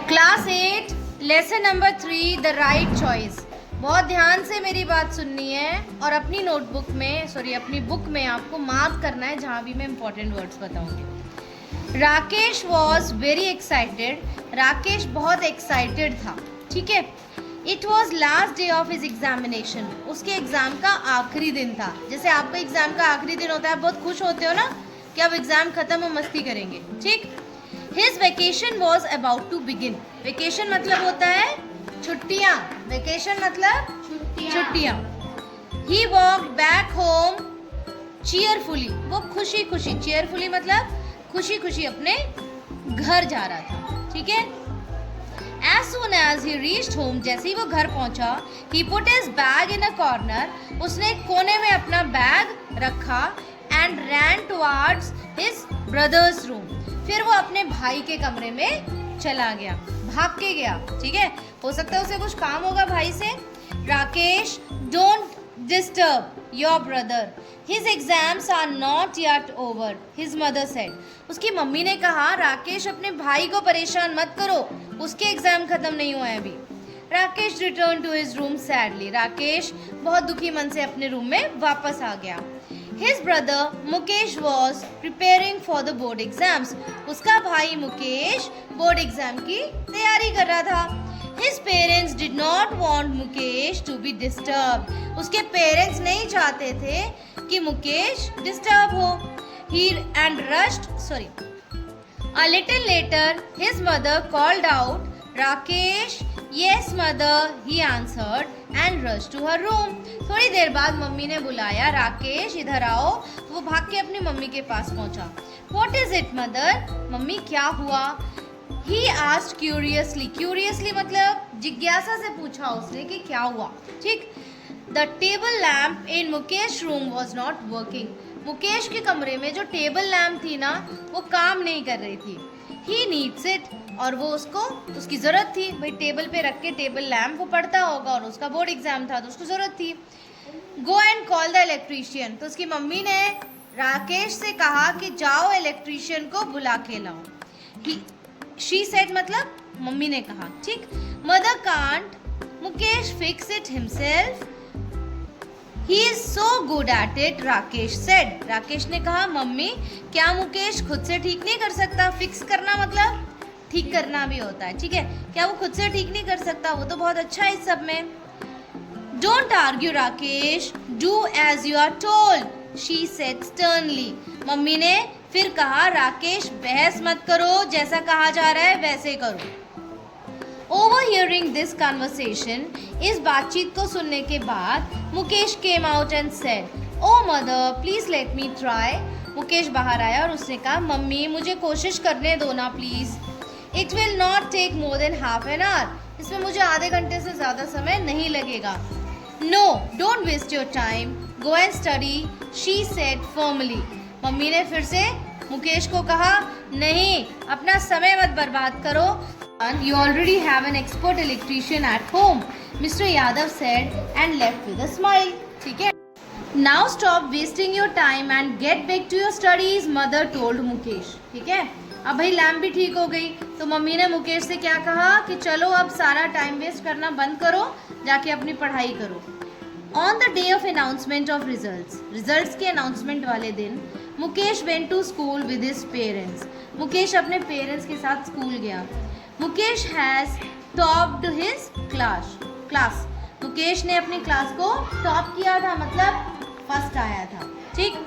Class 8 lesson number 3 the right choice. बहुत ध्यान से मेरी बात सुननी है और अपनी नोटबुक में अपनी बुक में आपको मार्क करना है जहाँ भी मैं इंपॉर्टेंट वर्ड्स बताऊंगी। Rakesh was very excited. Rakesh बहुत एक्साइटेड था, ठीक है। It was last day of his examination. उसके एग्जाम का आखिरी दिन था। जैसे आपका एग्जाम का आखिरी दिन होता है, आप बहुत खुश होते हो ना कि अब एग्जाम खत्म हो, मस्ती करेंगे, ठीक। His vacation was about to begin. Vacation मतलब होता है छुट्टियाँ। Vacation मतलब छुट्टियाँ। He walked back home cheerfully. वो खुशी खुशी, cheerfully मतलब खुशी खुशी अपने घर जा रहा था, ठीक है। As soon as he reached home, जैसे ही वो घर पहुंचा, he put his bag in a corner. उसने एक कोने में अपना बैग रखा and ran towards his brother's room. फिर वो अपने भाई के कमरे में चला गया, भाग के गया, ठीक है। हो सकता है उसे कुछ काम होगा भाई से। Rakesh, don't disturb your brother, his exams are not yet over, his mother said. उसकी मम्मी ने कहा, राकेश अपने भाई को परेशान मत करो, उसके एग्जाम खत्म नहीं हुए हैं अभी। Rakesh return to his room sadly. Rakesh बहुत दुखी मन से अपने रूम में वापस आ गया। His brother Mukesh was preparing for the board exams. उसका भाई मुकेश बोर्ड एग्जाम की तैयारी कर रहा था। His parents did not want Mukesh to be disturbed. उसके पेरेंट्स नहीं चाहते थे कि मुकेश डिस्टर्ब हो। A little later, his mother called out, Rakesh. Yes mother, he answered and rushed to her room. थोड़ी देर बाद मम्मी ने बुलाया, राकेश इधर आओ। तो वो भाग के अपनी मम्मी के पास पहुंचा। What is it mother? Mummy क्या हुआ? He asked curiously. Curiously मतलब जिज्ञासा से पूछा उसने कि क्या हुआ, ठीक। The table lamp in Mukesh room was not working. Mukesh के कमरे में जो टेबल लैम्प थी ना, वो काम नहीं कर रही थी। He needs it. और वो उसकी ज़रूरत थी। भाई टेबल पे रख के टेबल लैम्प वो पढ़ता होगा और उसका बोर्ड एग्जाम था तो उसको ज़रूरत थी। Go and call the electrician. तो उसकी मम्मी ने राकेश से कहा कि जाओ इलेक्ट्रीशियन को बुला के लाओ। शी सेड मतलब मम्मी ने कहा, ठीक। Mother can't Mukesh fix it himself, he is so good at it, Rakesh said. Rakesh ने कहा, मम्मी क्या मुकेश खुद से ठीक नहीं कर सकता? फिक्स करना मतलब ठीक करना भी होता है, ठीक है। क्या वो खुद से ठीक नहीं कर सकता? वो तो बहुत अच्छा है इस सब में। Don't argue Rakesh, do as you are told, she said sternly. Mummy ने फिर कहा, राकेश बहस मत करो, जैसा कहा जा रहा है वैसे करो। Overhearing this conversation, इस बातचीत को सुनने के बाद Mukesh came out and said, Oh mother, please let me try. Mukesh बाहर आया और उसने कहा, मम्मी मुझे कोशिश करने दो ना please. It will not take more than half an hour. इसमें मुझे आधे घंटे से ज़्यादा समय नहीं लगेगा। No, don't waste your time. Go and study, she said firmly. Mummy ने फिर से मुकेश को कहा, नहीं, अपना समय मत बर्बाद करो। You already have an expert electrician at home, Mr. Yadav said and left with a smile. ठीक है? Now stop wasting your time and get back to your studies, mother told Mukesh. ठीक है? अब भाई लैम्प भी ठीक हो गई तो मम्मी ने मुकेश से क्या कहा कि चलो अब सारा टाइम वेस्ट करना बंद करो, जाके अपनी पढ़ाई करो। On the day of announcement of results के अनाउंसमेंट वाले दिन Mukesh went to school with his parents. Mukesh अपने पेरेंट्स के साथ स्कूल गया। Mukesh has topped his class. Mukesh ने अपनी क्लास को टॉप किया था, मतलब फर्स्ट आया था, ठीक।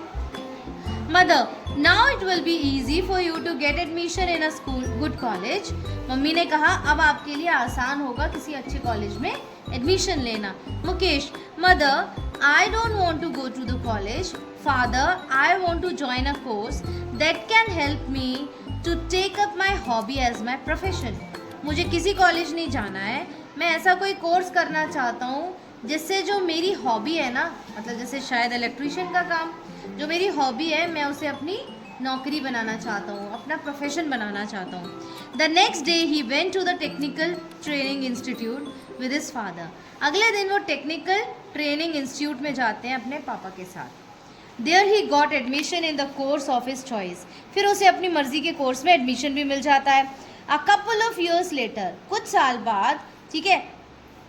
Mother, now it will be easy for you to get admission in a school good college. Mummy ने कहा, अब आपके लिए आसान होगा किसी अच्छे कॉलेज में एडमिशन लेना। Mukesh, mother I don't want to go to the college. Father, I want to join a course that can help me to take up my hobby as my profession. मुझे किसी कॉलेज नहीं जाना है, मैं ऐसा कोई कोर्स करना चाहता हूँ जिससे जो मेरी हॉबी है ना, मतलब जैसे शायद इलेक्ट्रीशियन का काम, जो मेरी हॉबी है मैं उसे अपनी नौकरी बनाना चाहता हूँ, अपना प्रोफेशन बनाना चाहता हूँ। The next day he went to the technical training institute with his father. अगले दिन वो टेक्निकल ट्रेनिंग इंस्टीट्यूट में जाते हैं अपने पापा के साथ। There he got admission in the course of his choice. फिर उसे अपनी मर्जी के कोर्स में एडमिशन भी मिल जाता है। A couple of years later, कुछ साल बाद, ठीक है,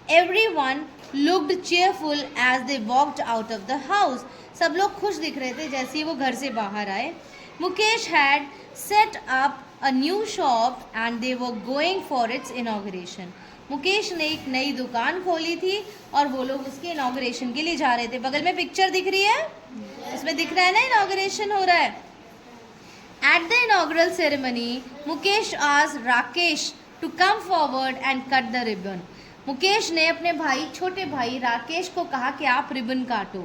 everyone looked cheerful as they walked out of the house. सब लोग खुश दिख रहे थे जैसे ही वो घर से बाहर आए. Mukesh had set up a new shop and they were going for its inauguration. Mukesh ने एक नई दुकान खोली थी और वो लोग उसके इनॉग्रेशन के लिए जा रहे थे. बगल में पिक्चर दिख रही है, उसमें दिख रहा है ना इनॉग्रेशन हो रहा है. At the inaugural ceremony, Mukesh asked Rakesh to come forward and cut the ribbon. Mukesh ने अपने भाई, छोटे भाई राकेश को कहा कि आप रिबन काटो.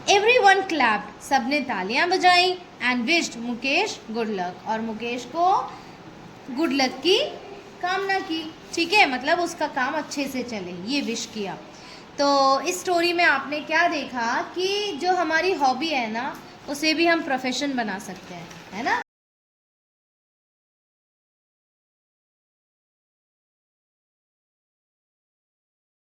Everyone clapped, सबने तालियां बजाई and wished Mukesh good luck, और मुकेश को गुड लक की कामना की. ठीक है, मतलब उसका काम अच्छे से चले, ये विश किया. तो इस स्टोरी में आपने क्या देखा कि जो हमारी हॉबी है ना, उसे भी हम प्रोफेशन बना सकते हैं, है ना.